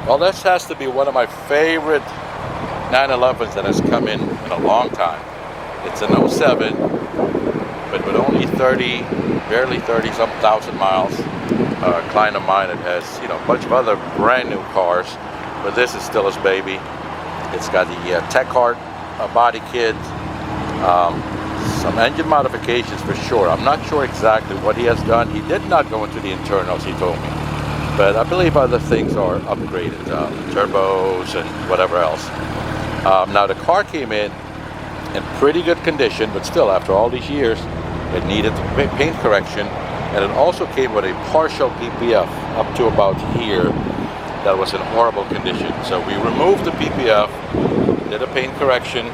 Well, this has to be one of my favorite 911s that has come in a long time. It's an '07, but with only barely 30 some thousand miles. A client of mine that has, a bunch of other brand new cars, but this is still his baby. It's got the TechArt body kit, some engine modifications for sure. I'm not sure exactly what he has done. He did not go into the internals, he told me, but I believe other things are upgraded, turbos and whatever else. Now the car came in pretty good condition, but still, after all these years, it needed paint correction, and it also came with a partial PPF up to about here that was in horrible condition. So we removed the PPF, did a paint correction,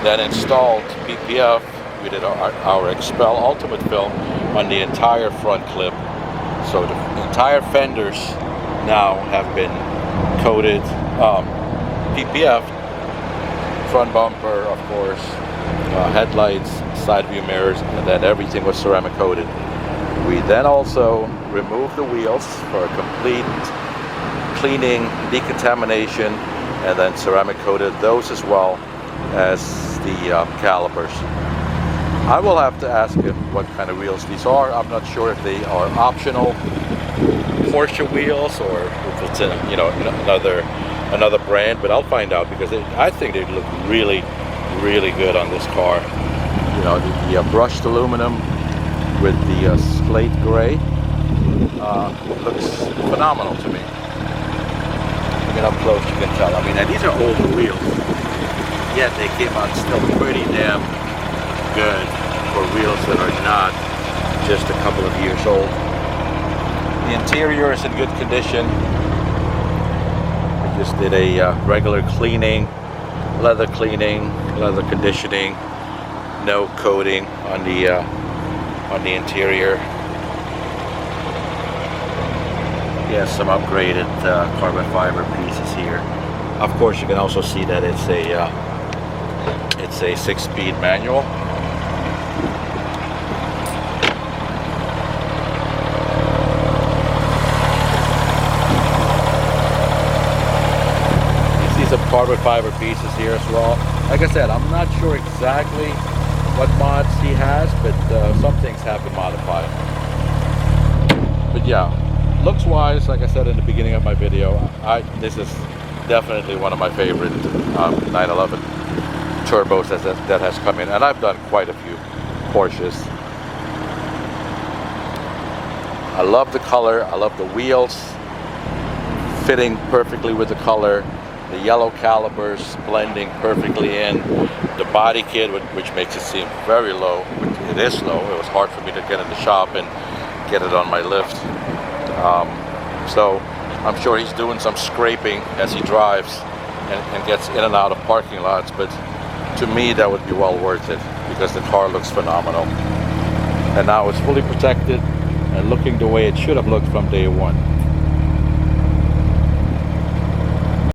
then installed PPF. We did our Xpel Ultimate Film on the entire front clip. So the entire fenders now have been coated PPF, front bumper, of course, headlights, side view mirrors, and then everything was ceramic coated. We then also removed the wheels for a complete cleaning, decontamination, and then ceramic coated those as well as the calipers. I will have to ask him what kind of wheels these are. I'm not sure if they are optional Porsche wheels or if it's another brand, but I'll find out, because I think they look really, really good on this car. The brushed aluminum with the slate gray looks phenomenal to me. Look up close, you can tell. I mean, and these are older wheels, yet they came out still pretty damn good for wheels that are not just a couple of years old. The interior is in good condition. We just did a regular cleaning, leather conditioning, no coating on the interior. Yeah, some upgraded carbon fiber pieces here. Of course, you can also see that it's a 6-speed manual. You see some carbon fiber pieces here as well. Like I said, I'm not sure exactly what mods he has, but some things have been modified. But yeah, looks wise, like I said in the beginning of my video, this is definitely one of my favorite 911 turbos that has come in, and I've done quite a few Porsches. I love the color, I love the wheels fitting perfectly with the color, the yellow calipers blending perfectly in, the body kit, which makes it seem very low. It is low. It was hard for me to get in the shop and get it on my lift. So I'm sure he's doing some scraping as he drives and gets in and out of parking lots, but to me that would be well worth it, because the car looks phenomenal. And now it's fully protected and looking the way it should have looked from day one.